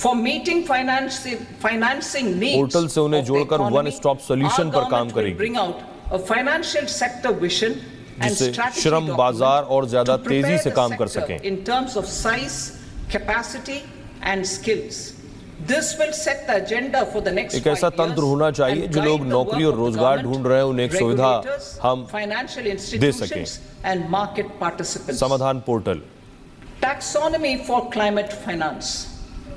For meeting financing needs, portal से उन्हें of the जोड़कर economy, one stop solution our पर काम government will करेगी, bring out a financial sector vision and जिससे strategy श्रम document बाजार और ज्यादा to prepare तेजी से the काम कर sector सकें। in terms of size, capacity and skills. This will set the agenda for the next 5 एक years ऐसा तंत्र होना चाहिए and जो लोग guide the नौकरी work और of the रोजगार government, ढूंढ रहे हैं उन्हें एक सुविधा regulators, हम financial दे institutions सकें। and market participants. समाधान portal, Taxonomy for climate finance.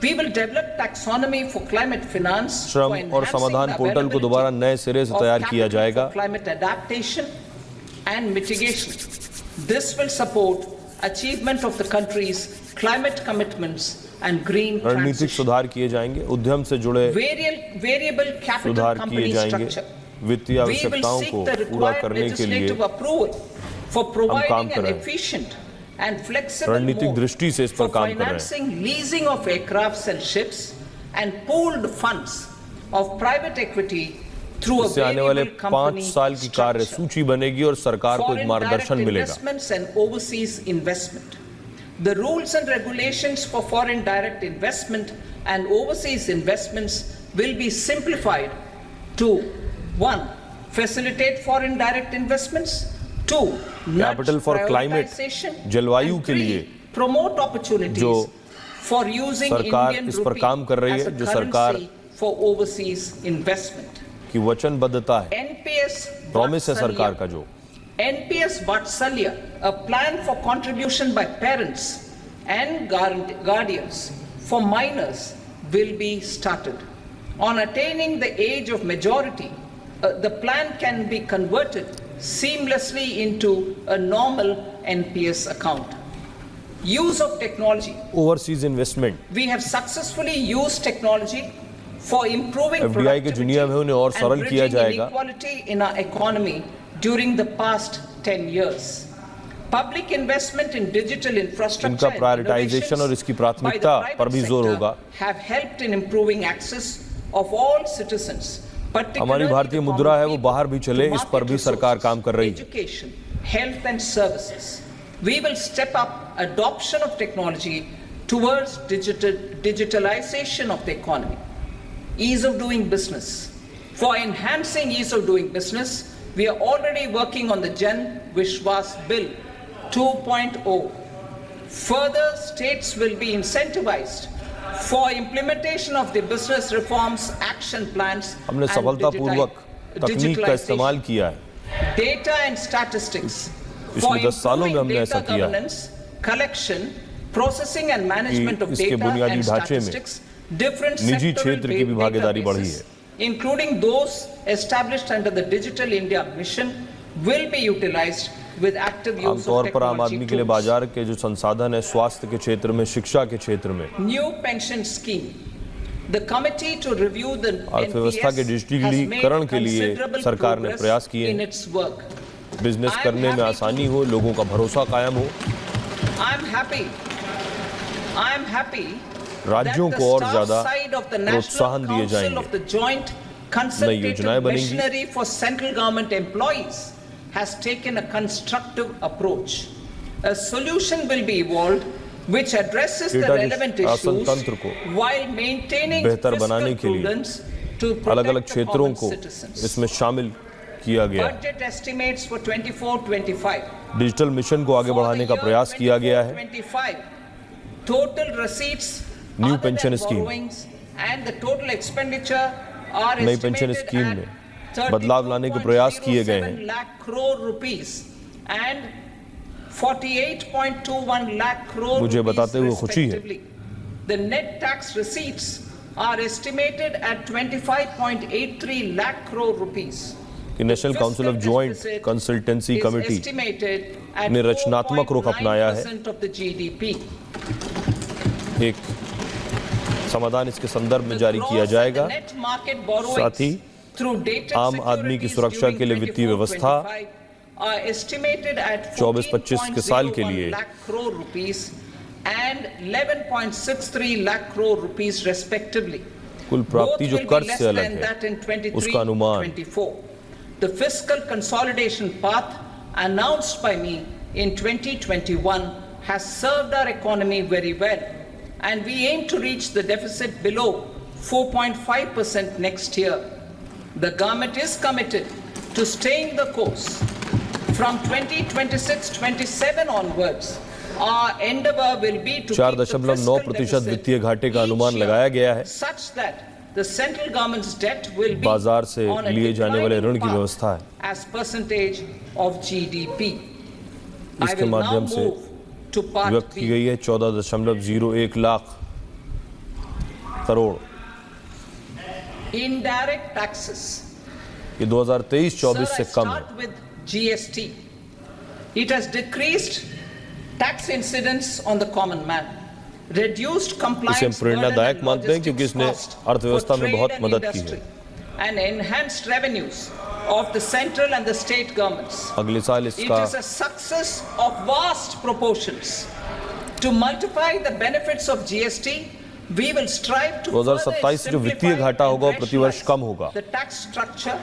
We will develop taxonomy for climate finance. श्रम for और enhancing समाधान the पोर्टल को दोबारा availability नए सिरे से of तैयार किया capital जाएगा। for climate adaptation and mitigation. This will support achievement of the country's climate commitments and green रणनीतिक transition. सुधार किए जाएंगे, उद्यम से जुड़े Variable capital सुधार किए company जाएंगे, structure. वित्तीय We will आवश्यकताओं seek को the पूरा required करने के लिए legislative approval for काम providing कर an रहे हैं। efficient and flexible रणनीतिक mode दृष्टि से इस पर for काम कर रहे हैं। financing leasing of aircrafts and ships and pooled funds of private equity through a इससे आने वाले variable 5 company साल की कार्य structure. सूची बनेगी और सरकार को एक Foreign मार्गदर्शन direct मिलेगा। investments and overseas investment. The rules and regulations for foreign direct investment and overseas investments will be simplified to 1. Facilitate foreign direct investments. 2. Capital for climate, जलवायु के लिए promote opportunities जो for using सरकार Indian इस पर rupee काम कर रही as है, a जो सरकार currency for overseas investment. की वचनबद्धता है, NPS प्रॉमिस है सरकार का जो NPS Vatsalya, a plan for contribution by parents and guardians for minors will be started. On attaining the age of majority, the plan can be converted seamlessly into a normal NPS account. Use of technology. Overseas investment, We have successfully used technology for improving FDI के दुनिया में उन्हें और and सरल किया bridging जाएगा। inequality in our economy during the past 10 years. Public investment in digital infrastructure इनका and prioritisation innovations और इसकी by the प्राथमिकता private पर भी जोर sector होगा। have helped in improving access of all citizens, particularly हमारी भारतीय the मुद्रा है, common वो बाहर भी people, चले, to इस पर market भी सरकार resources, काम कर रही है। education, health and services. We will step up adoption of technology towards digitalization of the economy. Ease of doing business. For enhancing ease of doing business, we are already working on the Jan Vishwas Bill 2.0. Further, states will be incentivized for implementation of the business reforms action plans हमने and सफलतापूर्वक तकनीक का इस्तेमाल किया है। data and statistics. पिछले For 10 सालों में improving हमने ऐसा data किया है governance, collection, processing and management of इसके data बुनियादी and ढांचे में statistics, different निजी sectoral क्षेत्र की भी भागीदारी बढ़ी databases, including those established under the Digital India Mission, will be utilized with active use of आमतौर पर आम technology आदमी के लिए tools. बाजार के जो संसाधन है, स्वास्थ्य के क्षेत्र में, शिक्षा के क्षेत्र में, New pension scheme. The committee to review the अर्थव्यवस्था के NPS has made डिजिटलीकरण के लिए considerable सरकार ने progress प्रयास किए in हैं। its work. Business I am करने में happy to- आसानी हो, लोगों का भरोसा कायम हो, I am happy राज्यों that को the और staff ज्यादा side of the National प्रोत्साहन दिए Council जाएंगे। of the Joint योजनाएं Consultative बनेंगी। Machinery for Central Government Employees has taken a constructive approach. A solution will be evolved which addresses the data relevant शासन issues तंत्र को while maintaining बेहतर बनाने fiscal के लिए prudence to अलग-अलग protect the क्षेत्रों common को citizens. इसमें शामिल किया गया है। Budget estimates for 24-25. Digital mission को आगे बढ़ाने का प्रयास किया गया है। 25, total receipts New other than pension scheme. borrowings and the total expenditure are नई पेंशन estimated स्कीम at में बदलाव लाने के प्रयास किए गए हैं। 32.07 lakh crore rupees and 48.21 lakh crore मुझे rupees बताते हुए खुशी है। respectively. The net tax receipts are estimated at 25.83 lakh crore rupees. कि national council of joint consultancy committee ने रचनात्मक रुख अपनाया है। एक समाधान इसके संदर्भ में जारी किया जाएगा। साथ ही आम आदमी की सुरक्षा के लिए वित्तीय व्यवस्था 24-25 के साल के लिए and 11.63 lakh crore rupees respectively. कुल प्राप्ति जो Both will कर्ज be less से अलग than that in है, उसका अनुमान 23-24. The fiscal consolidation path announced by me in 2021 has served our economy very well and we aim to reach the deficit below 4.5% next year. The government is committed to staying the course. From 2026-27 onwards, our endeavor will be to keep the fiscal 4.9% वित्तीय घाटे का अनुमान लगाया गया है. such that the central government's debt will be बाजार से on a लिए जाने वाले ऋण की declining व्यवस्था है. path as percentage of GDP. I इसके will now माध्यम से move to part व्यक्त की B. गई है 14.01 लाख करोड़. Indirect taxes. ये 2023-24 Sir, से I कम है. start with GST. It has decreased tax incidence on the common man, reduced इसे हम compliance burden प्रेरणादायक and मानते हैं क्योंकि logistics इसने cost अर्थव्यवस्था for में trade बहुत and मदद की industry, है. and enhanced revenues of the central and the state governments. अगले साल It इसका is a success of vast proportions. To multiply the benefits of GST, we will strive to 2027 से जो वित्तीय घाटा होगा वो प्रतिवर्ष कम होगा the tax structure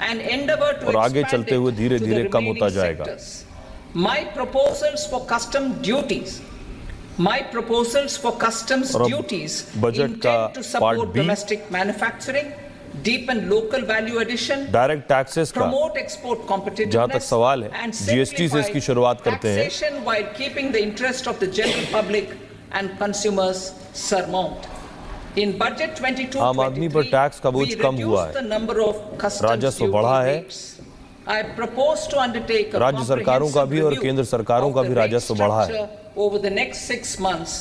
and endeavor to और आगे expand चलते हुए it धीरे-धीरे to the कम होता remaining जाएगा. sectors. My proposals for customs duties और अब duties बजट का intend to part support be domestic manufacturing, deepen local value addition, direct taxes का promote export competitiveness, जहाँ तक सवाल है, and GST से इसकी शुरुआत करते हैं. taxation while keeping the interest of the general public and consumers surmount. In budget 22-23, आम आदमी पर टैक्स का बोझ we कम हुआ reduced है. the number of customs राजस्व duty बढ़ा है. rates. I propose to undertake a राज्य सरकारों का भी और comprehensive केंद्र सरकारों review का of भी the rate राजस्व बढ़ा है. structure over the next 6 months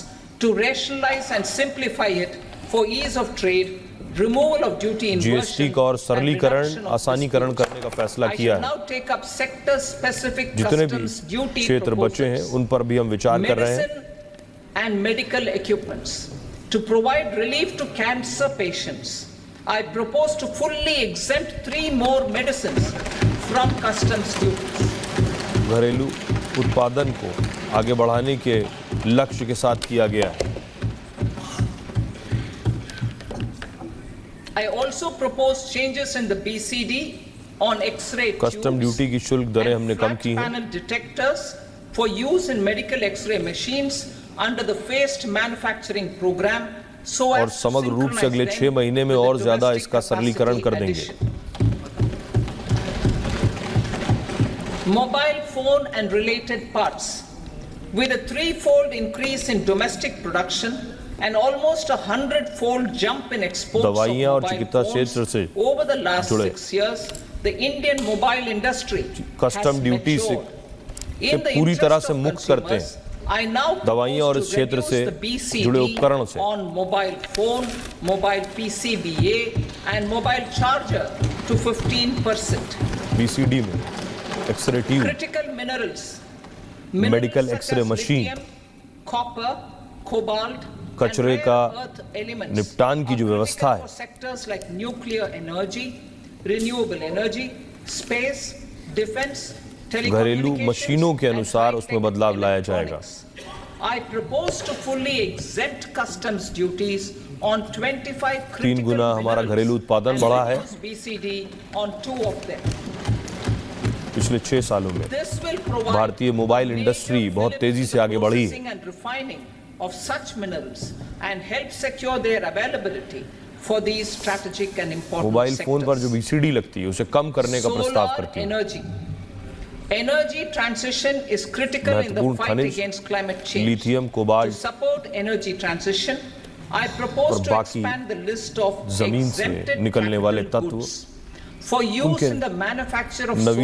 to rationalize and simplify it for ease of trade, removal of duty inversion, GST का और and सरलीकरण, reduction of आसानीकरण disputes. करने का फैसला I किया shall है. now take up sector-specific जितने भी customs duty क्षेत्र बचे हैं proposals. उन पर भी हम विचार कर रहे हैं. Medicine and medical equipments. To provide relief to cancer patients, I propose to fully exempt 3 more medicines from customs duties. घरेलू उत्पादन को आगे बढ़ाने के लक्ष्य के साथ किया गया है. I also propose changes in the BCD on X-ray custom tubes duty की शुल्क दरें हमने and कम flat की हैं. panel detectors for use in medical X-ray machines under the phased manufacturing program so और as to समग्र रूप से अगले synchronize 6 them महीने में with the और ज्यादा domestic इसका सरलीकरण कर capacity देंगे. addition. Mobile phone and related parts. With a 3-fold increase in domestic production and almost a 100-fold jump in exports of दवाइयां और mobile चिकित्सा phones क्षेत्र से over the last जुड़े 6 years, the Indian mobile industry custom has duty से matured. In the पूरी तरह interest से of मुक्त करते consumers, I now दवाइयां और propose इस to क्षेत्र reduce से the BCD जुड़े उपकरणों से. on mobile phone, mobile PCBA and mobile charger to 15%. BCD में X ray tube, Critical minerals. Medical such X-ray as machine, lithium, copper, cobalt, कचरे and का rare earth elements निपटान की जो are व्यवस्था critical है. for sectors like nuclear energy, renewable energy, space, defense, घरेलू telecommunications, मशीनों के and अनुसार उसमें high-tech बदलाव लाया जाएगा. electronics. I propose to fully exempt customs duties on 25 3 critical गुना हमारा minerals घरेलू उत्पादन and बढ़ा है reduce BCD on 2 of them. पिछले 6 सालों में. This will provide भारतीय मोबाइल major इंडस्ट्री बहुत fillip तेजी to से the आगे बढ़ी है. processing and refining of such minerals and help secure their availability for these strategic and important mobile phone पर जो sectors. बीसीडी लगती है उसे कम करने का प्रस्ताव Solar करती है. energy. Energy transition is critical in the महत्वपूर्ण fight खनिज, against climate change. Lithium, To cobalt support energy transition, I propose और to बाकी expand the list of जमीन से exempted निकलने वाले capital तत्व goods for use उनके in the manufacture of Naveen